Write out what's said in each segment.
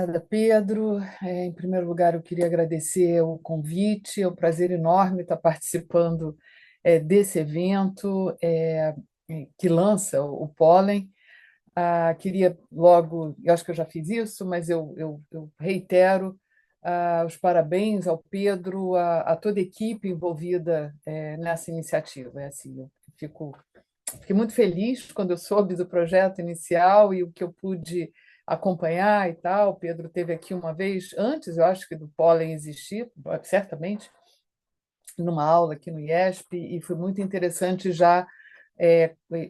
Obrigada, Pedro. Em primeiro lugar, eu queria agradecer o convite. É um prazer enorme estar participando desse evento que lança o pólen. Queria logo, eu acho que eu já fiz isso, mas eu reitero os parabéns ao Pedro, a toda a equipe envolvida nessa iniciativa. Assim, fiquei muito feliz quando eu soube do projeto inicial e o que eu pude acompanhar e tal. O Pedro teve aqui uma vez, antes, eu acho que do pólen existir, certamente, numa aula aqui no IESP, e foi muito interessante já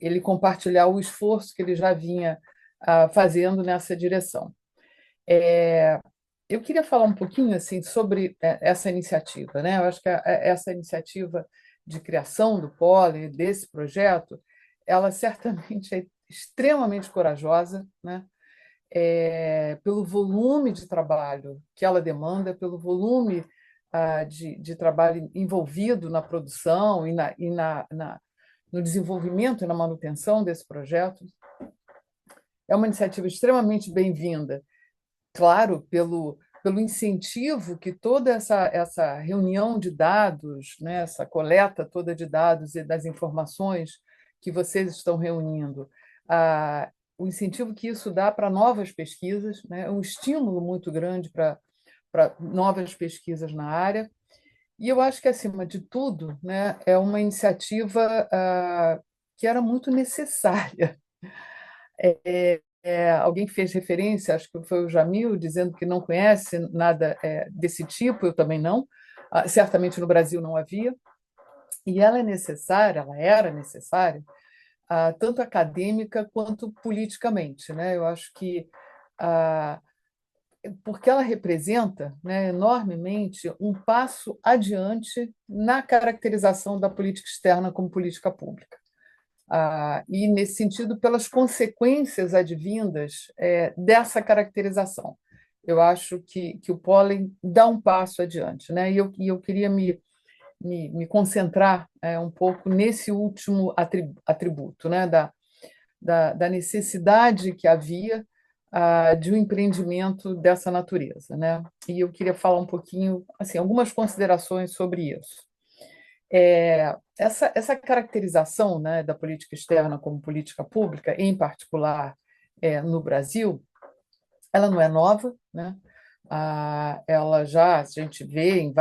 ele compartilhar o esforço que ele já vinha fazendo nessa direção. Eu queria falar um pouquinho assim sobre essa iniciativa, né? Eu acho que essa iniciativa de criação do pólen, desse projeto, ela certamente é extremamente corajosa, né? Pelo volume de trabalho que ela demanda, pelo volume de trabalho envolvido na produção no desenvolvimento e na manutenção desse projeto. É uma iniciativa extremamente bem-vinda, claro, pelo incentivo que toda essa reunião de dados, né, essa coleta toda de dados e das informações que vocês estão reunindo, o incentivo que isso dá para novas pesquisas, né, é um estímulo muito grande para novas pesquisas na área. E eu acho que, acima de tudo, né, é uma iniciativa que era muito necessária. Alguém fez referência, acho que foi o Jamil, dizendo que não conhece nada desse tipo, eu também não. Certamente no Brasil não havia. E ela é necessária, ela era necessária, tanto acadêmica quanto politicamente, né? Eu acho que ah, porque ela representa, né, enormemente um passo adiante na caracterização da política externa como política pública. E, nesse sentido, pelas consequências advindas dessa caracterização. Eu acho que o pólen dá um passo adiante, né? E eu queria me concentrar um pouco nesse último atributo, né? Da necessidade que havia de um empreendimento dessa natureza, né? E eu queria falar um pouquinho, assim, algumas considerações sobre isso. Essa caracterização, né, da política externa como política pública, em particular no Brasil, ela não é nova, né? Ela já a gente vê em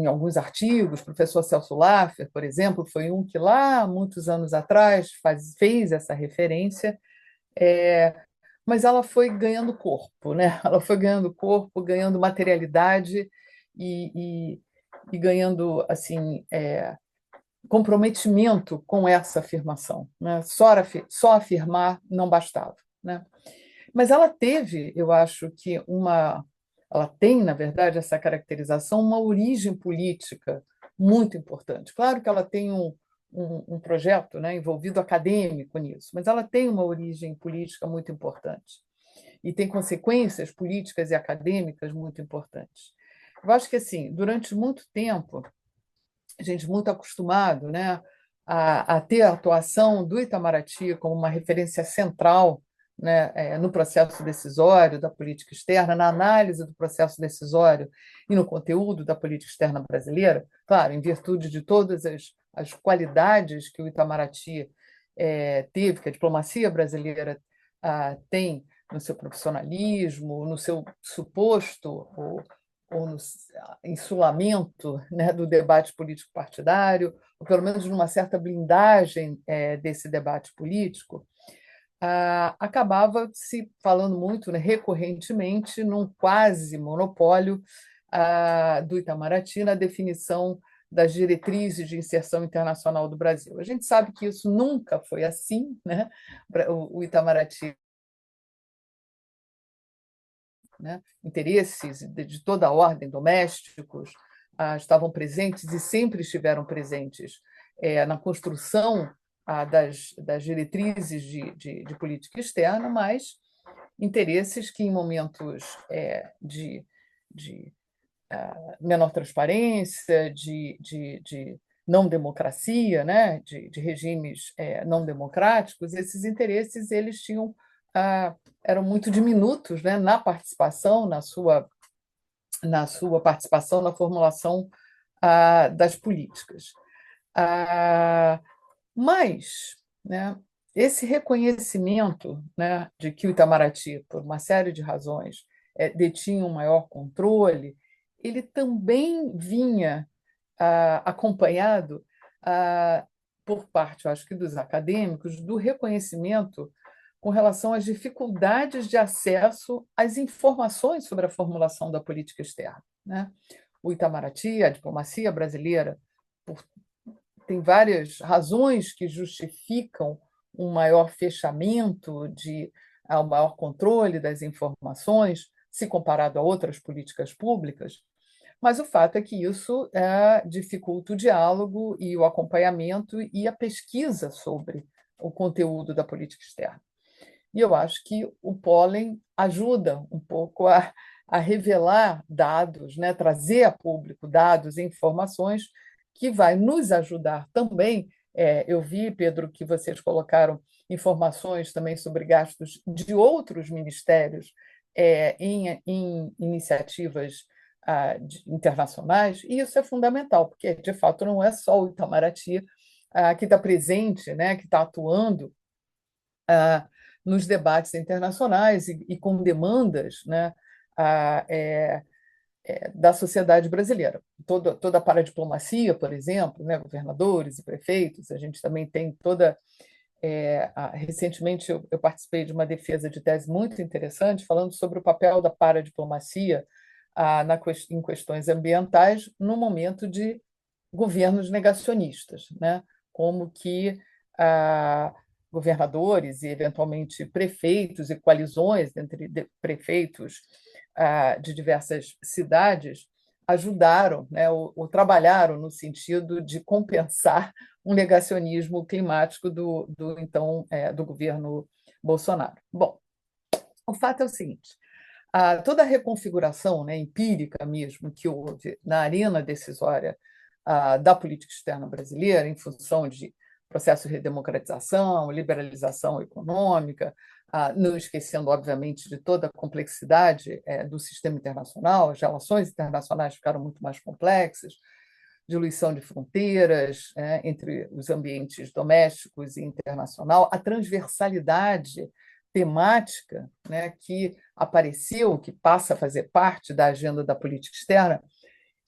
alguns artigos. O professor Celso Laffer, por exemplo, foi um que lá, muitos anos atrás, fez essa referência, mas ela foi ganhando corpo, né? Ela foi ganhando corpo, ganhando materialidade e, e, e ganhando assim comprometimento com essa afirmação, né? Só afirmar não bastava, né? Mas ela teve, eu acho que ela tem, na verdade, essa caracterização, uma origem política muito importante. Claro que ela tem um projeto, né, envolvido acadêmico nisso, mas ela tem uma origem política muito importante e tem consequências políticas e acadêmicas muito importantes. Eu acho que, assim, durante muito tempo, a gente muito acostumado, né, a ter a atuação do Itamaraty como uma referência central, né, no processo decisório da política externa, na análise do processo decisório e no conteúdo da política externa brasileira, claro, em virtude de todas as qualidades que o Itamaraty teve, que a diplomacia brasileira tem no seu profissionalismo, no seu suposto ou no insulamento, né, do debate político partidário, ou pelo menos numa certa blindagem desse debate político, acabava se falando muito, né, recorrentemente, num quase monopólio do Itamaraty na definição das diretrizes de inserção internacional do Brasil. A gente sabe que isso nunca foi assim, né? O Itamaraty, né? Interesses de toda a ordem, domésticos, estavam presentes e sempre estiveram presentes na construção das diretrizes de política externa, mas interesses que, em momentos de menor transparência, de não democracia, né? de regimes não democráticos, esses interesses eles tinham eram muito diminutos, né, na sua participação na formulação das políticas. Ah, mas, né, esse reconhecimento, né, de que o Itamaraty, por uma série de razões, detinha um maior controle, ele também vinha acompanhado por parte, eu acho que dos acadêmicos, do reconhecimento com relação às dificuldades de acesso às informações sobre a formulação da política externa, né? O Itamaraty, a diplomacia brasileira, por tem várias razões que justificam um maior fechamento, um maior controle das informações, se comparado a outras políticas públicas, mas o fato é que isso dificulta o diálogo e o acompanhamento e a pesquisa sobre o conteúdo da política externa. E eu acho que o pólen ajuda um pouco a revelar dados, né, trazer a público dados e informações que vai nos ajudar também. Eu vi, Pedro, que vocês colocaram informações também sobre gastos de outros ministérios em iniciativas internacionais, e isso é fundamental, porque, de fato, não é só o Itamaraty que está presente, né, que está atuando nos debates internacionais e com demandas, né, da sociedade brasileira. Toda a paradiplomacia, por exemplo, né, governadores e prefeitos, a gente também tem toda. Recentemente, eu participei de uma defesa de tese muito interessante, falando sobre o papel da paradiplomacia em questões ambientais no momento de governos negacionistas, né? Como que governadores e, eventualmente, prefeitos e coalizões entre prefeitos de diversas cidades ajudaram, né, ou trabalharam no sentido de compensar um negacionismo climático do governo Bolsonaro. Bom, o fato é o seguinte: toda a reconfiguração, né, empírica mesmo que houve na arena decisória da política externa brasileira, em função de processo de redemocratização, liberalização econômica, não esquecendo, obviamente, de toda a complexidade do sistema internacional, as relações internacionais ficaram muito mais complexas, diluição de fronteiras entre os ambientes domésticos e internacional, a transversalidade temática, né, que apareceu, que passa a fazer parte da agenda da política externa,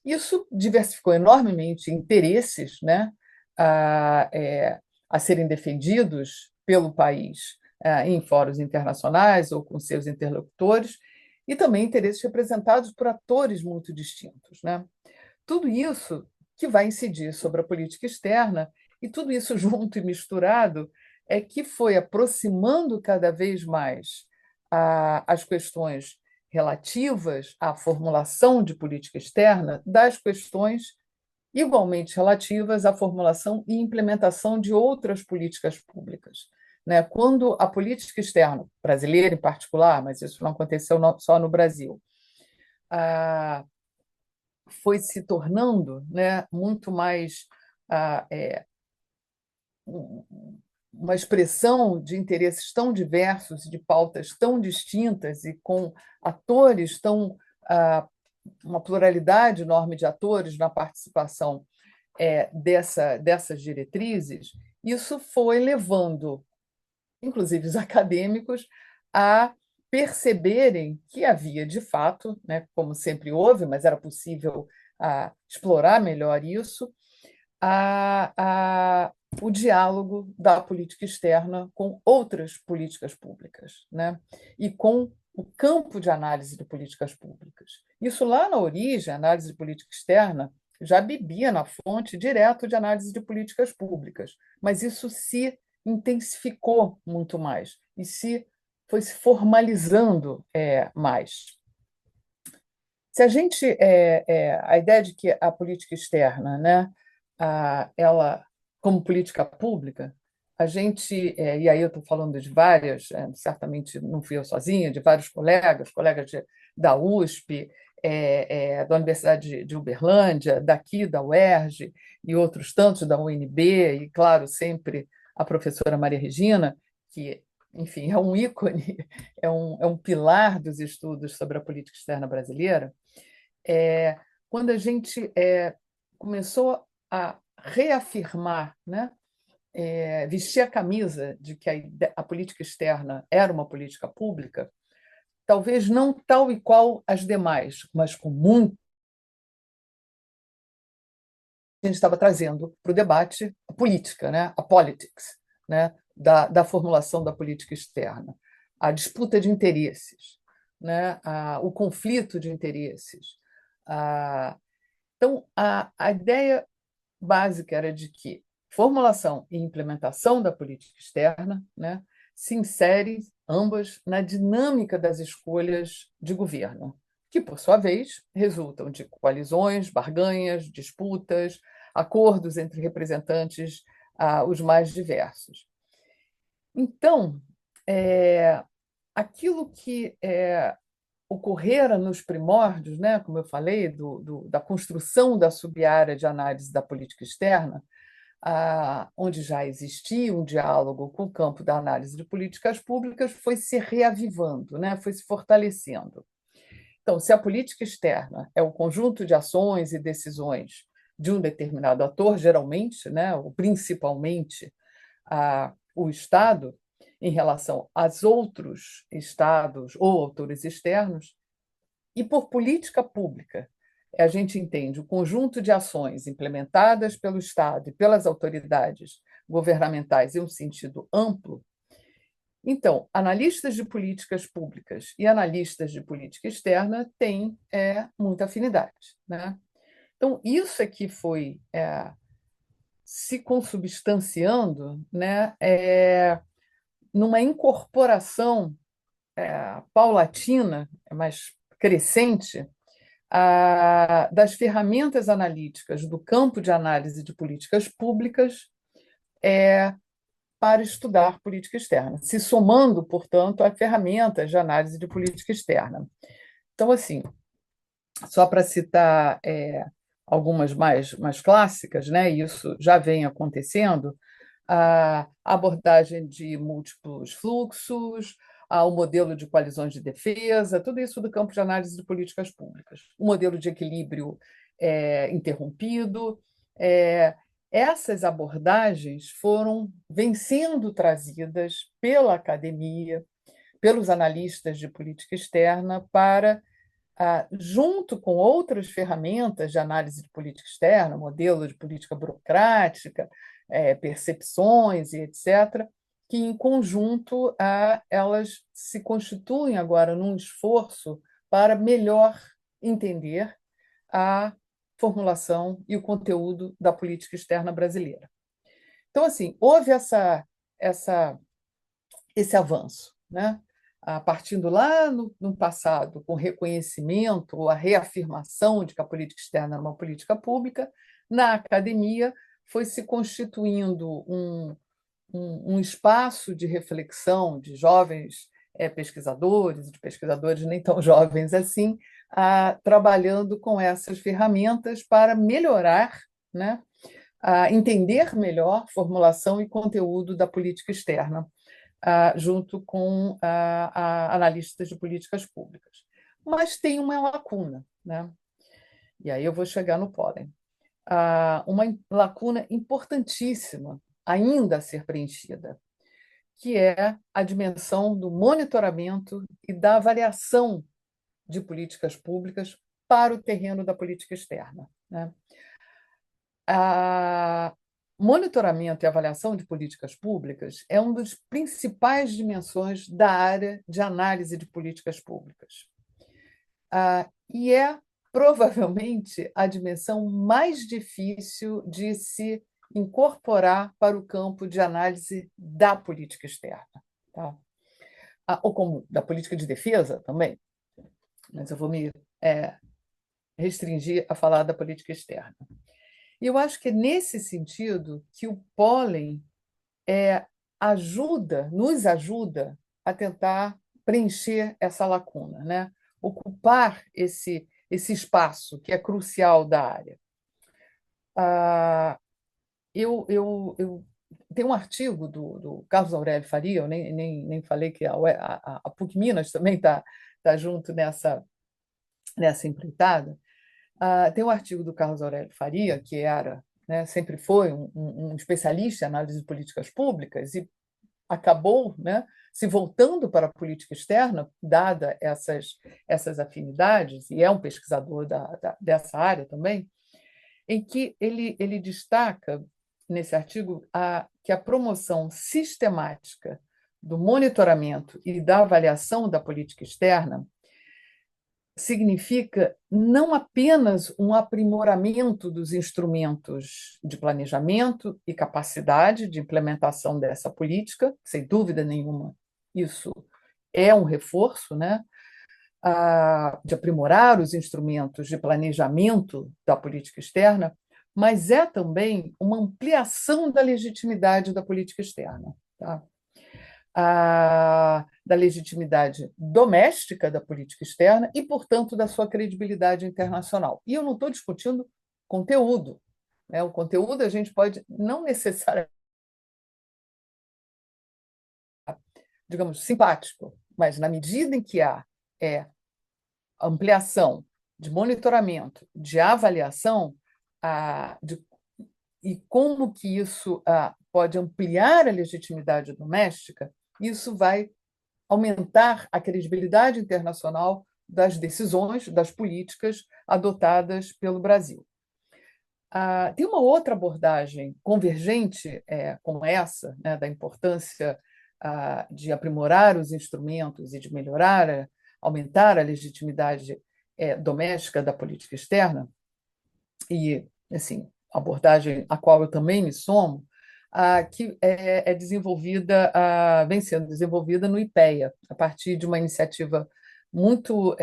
isso diversificou enormemente interesses, né, a serem defendidos pelo país em fóruns internacionais ou com seus interlocutores, e também interesses representados por atores muito distintos, né? Tudo isso que vai incidir sobre a política externa, e tudo isso junto e misturado é que foi aproximando cada vez mais as questões relativas à formulação de política externa das questões igualmente relativas à formulação e implementação de outras políticas públicas, né? Quando a política externa brasileira, em particular, mas isso não aconteceu só no Brasil, foi se tornando, né, muito mais uma expressão de interesses tão diversos, de pautas tão distintas e com atores tão uma pluralidade enorme de atores na participação dessas diretrizes, isso foi levando, inclusive os acadêmicos, a perceberem que havia, de fato, né, como sempre houve, mas era possível explorar melhor isso, a, a, o diálogo da política externa com outras políticas públicas, né? E com o campo de análise de políticas públicas. Isso lá na origem, a análise de política externa, já bebia na fonte direto de análise de políticas públicas, mas isso se intensificou muito mais e foi se formalizando mais. Se a gente a ideia de que a política externa, né, ela como política pública, a gente e aí eu estou falando de várias, certamente não fui eu sozinha, de vários colegas da USP, da Universidade de Uberlândia, daqui da UERJ e outros tantos da UNB e claro sempre a professora Maria Regina, que enfim, é um ícone, é um pilar dos estudos sobre a política externa brasileira, é, quando a gente começou a reafirmar, né, vestir a camisa de que a política externa era uma política pública, talvez não tal e qual as demais, mas com muito a gente estava trazendo para o debate a política, né, a politics, né, da formulação da política externa, a disputa de interesses, né, o conflito de interesses. Então, a ideia básica era de que formulação e implementação da política externa, né, se inserem ambas na dinâmica das escolhas de governo, que, por sua vez, resultam de coalizões, barganhas, disputas, acordos entre representantes os mais diversos. Então, aquilo que ocorrera nos primórdios, né, como eu falei, da construção da sub-área de análise da política externa, onde já existia um diálogo com o campo da análise de políticas públicas, foi se reavivando, né, foi se fortalecendo. Então, se a política externa é o conjunto de ações e decisões de um determinado ator, geralmente, né, ou principalmente o Estado, em relação aos outros Estados ou autores externos, e por política pública, a gente entende o conjunto de ações implementadas pelo Estado e pelas autoridades governamentais em um sentido amplo. Então, analistas de políticas públicas e analistas de política externa têm muita afinidade, né? Então, isso é que foi se consubstanciando, né, numa incorporação paulatina, mas crescente, das ferramentas analíticas do campo de análise de políticas públicas para estudar política externa, se somando, portanto, a ferramentas de análise de política externa. Então, assim, só para citar algumas mais clássicas, né, isso já vem acontecendo, a abordagem de múltiplos fluxos, ao modelo de coalizões de defesa, tudo isso do campo de análise de políticas públicas. O modelo de equilíbrio interrompido. Essas abordagens vêm sendo trazidas pela academia, pelos analistas de política externa, para junto com outras ferramentas de análise de política externa, modelo de política burocrática, percepções e etc., que, em conjunto, elas se constituem agora num esforço para melhor entender a formulação e o conteúdo da política externa brasileira. Então, assim, houve essa, esse avanço, né? Partindo lá no passado, com o reconhecimento ou a reafirmação de que a política externa era uma política pública, na academia foi se constituindo um espaço de reflexão de jovens pesquisadores, de pesquisadores nem tão jovens assim, trabalhando com essas ferramentas para melhorar, né, entender melhor formulação e conteúdo da política externa, junto com analistas de políticas públicas. Mas tem uma lacuna, né? E aí eu vou chegar no pólen. Uma lacuna importantíssima ainda a ser preenchida, que é a dimensão do monitoramento e da avaliação de políticas públicas para o terreno da política externa, né? Monitoramento e avaliação de políticas públicas é uma das principais dimensões da área de análise de políticas públicas. E é provavelmente a dimensão mais difícil de se incorporar para o campo de análise da política externa, tá? Ou como da política de defesa também, mas eu vou me restringir a falar da política externa. E eu acho que é nesse sentido que o pólen nos ajuda a tentar preencher essa lacuna, né? Ocupar esse espaço que é crucial da área. Eu tem um artigo do Carlos Aurélio Faria, eu nem falei que a PUC Minas também tá junto nessa empreitada. Tem um artigo do Carlos Aurélio Faria, que era, né, sempre foi um especialista em análise de políticas públicas e acabou, né, se voltando para a política externa, dada essas afinidades, e é um pesquisador dessa área também, em que ele destaca, nesse artigo, que a promoção sistemática do monitoramento e da avaliação da política externa significa não apenas um aprimoramento dos instrumentos de planejamento e capacidade de implementação dessa política, sem dúvida nenhuma, isso é um reforço, né? De aprimorar os instrumentos de planejamento da política externa, mas é também uma ampliação da legitimidade da política externa, tá? Da legitimidade doméstica da política externa e, portanto, da sua credibilidade internacional. E eu não estou discutindo conteúdo, né? O conteúdo a gente pode não necessariamente, digamos, simpático, mas na medida em que há ampliação de monitoramento, de avaliação, de, e como que isso pode ampliar a legitimidade doméstica, isso vai aumentar a credibilidade internacional das decisões, das políticas adotadas pelo Brasil. Tem uma outra abordagem convergente como essa, né, da importância de aprimorar os instrumentos e de melhorar, aumentar a legitimidade doméstica da política externa, e, assim, abordagem a qual eu também me somo, que é desenvolvida, vem sendo desenvolvida no IPEA, a partir de uma iniciativa muito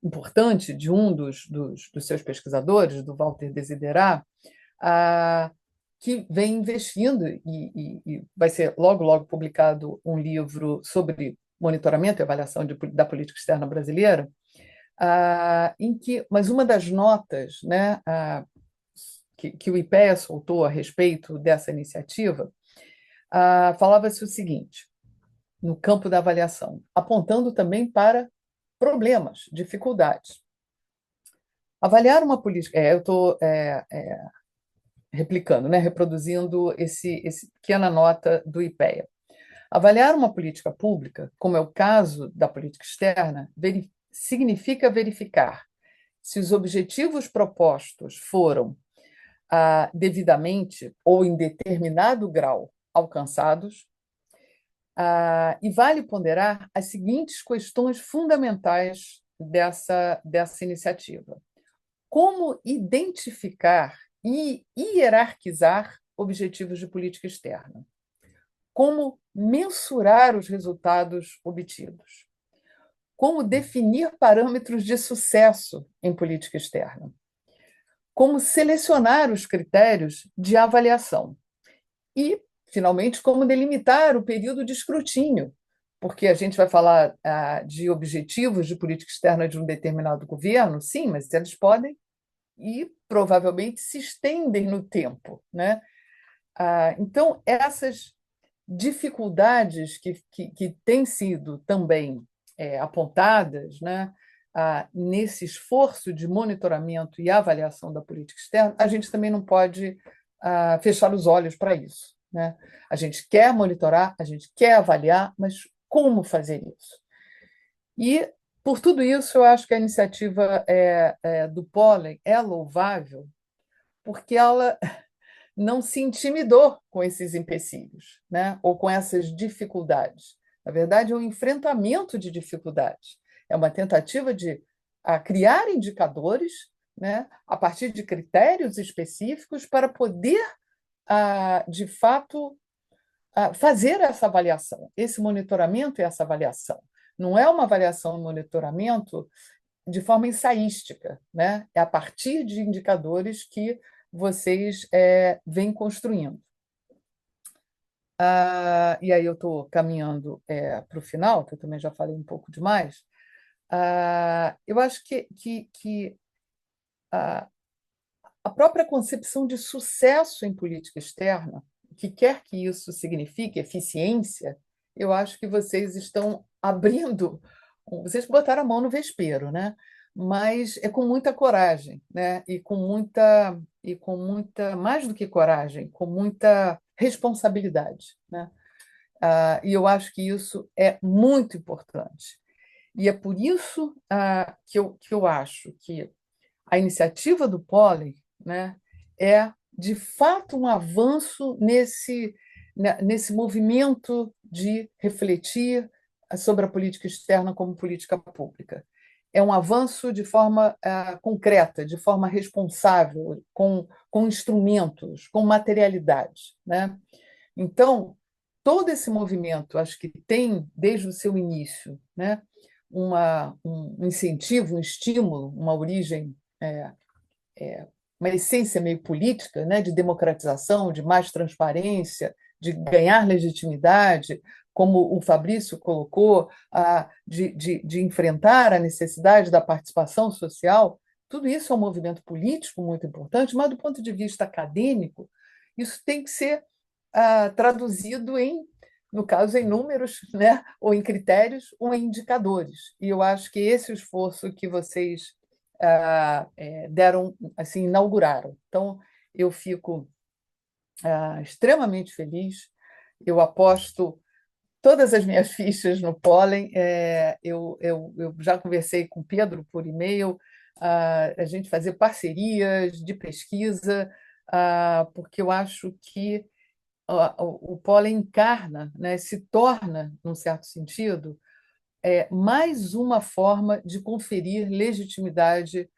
importante de um dos seus pesquisadores, do Walter Desiderá, que vem investindo, e vai ser logo, logo publicado um livro sobre monitoramento e avaliação da política externa brasileira, mas uma das notas, né, que o IPEA soltou a respeito dessa iniciativa, falava-se o seguinte, no campo da avaliação, apontando também para problemas, dificuldades. Avaliar uma política. Eu estou replicando, né, reproduzindo esse pequena nota do IPEA. Avaliar uma política pública, como é o caso da política externa, significa verificar se os objetivos propostos foram devidamente ou em determinado grau alcançados, e vale ponderar as seguintes questões fundamentais dessa iniciativa. Como identificar e hierarquizar objetivos de política externa? Como mensurar os resultados obtidos? Como definir parâmetros de sucesso em política externa? Como selecionar os critérios de avaliação? E, finalmente, como delimitar o período de escrutínio, porque a gente vai falar de objetivos de política externa de um determinado governo, sim, mas eles podem e provavelmente se estendem no tempo, né? Então, essas dificuldades que têm sido também apontadas, né, nesse esforço de monitoramento e avaliação da política externa, a gente também não pode fechar os olhos para isso, né? A gente quer monitorar, a gente quer avaliar, mas como fazer isso? E, por tudo isso, eu acho que a iniciativa do Pólen é louvável, porque ela não se intimidou com esses empecilhos, né? Ou com essas dificuldades. Na verdade, é um enfrentamento de dificuldades. É uma tentativa de criar indicadores, né, a partir de critérios específicos para poder, de fato, fazer essa avaliação, esse monitoramento e essa avaliação. Não é uma avaliação e monitoramento de forma ensaística, né? É a partir de indicadores que vocês vêm construindo. E aí eu estou caminhando para o final, que eu também já falei um pouco demais. Eu acho que a própria concepção de sucesso em política externa, o que quer que isso signifique, eficiência, eu acho que vocês estão abrindo, vocês botaram a mão no vespeiro, né? Mas é com muita coragem, né? Mais do que coragem, com muita responsabilidade, né? E eu acho que isso é muito importante. E é por isso que eu acho que a iniciativa do Pólen, né, é, de fato, um avanço nesse movimento de refletir sobre a política externa como política pública. É um avanço de forma concreta, de forma responsável, com instrumentos, com materialidade, né? Então, todo esse movimento, acho que tem, desde o seu início, né, um incentivo, um estímulo, uma origem, uma essência meio política, né, de democratização, de mais transparência, de ganhar legitimidade, como o Fabrício colocou, de enfrentar a necessidade da participação social. Tudo isso é um movimento político muito importante, mas, do ponto de vista acadêmico, isso tem que ser traduzido no caso, em números, né, ou em critérios, ou em indicadores. E eu acho que esse esforço que vocês deram, assim, inauguraram. Então, eu fico extremamente feliz. Eu aposto todas as minhas fichas no pólen. Eu já conversei com o Pedro por e-mail, a gente fazer parcerias de pesquisa, porque eu acho que o pólen encarna, né, se torna, num certo sentido, mais uma forma de conferir legitimidade,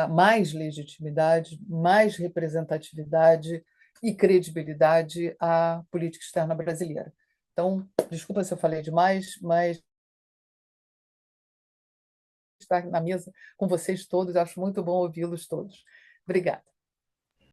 mais legitimidade, mais representatividade e credibilidade à política externa brasileira. Então, desculpa se eu falei demais, mas estar na mesa com vocês todos, acho muito bom ouvi-los todos. Obrigada.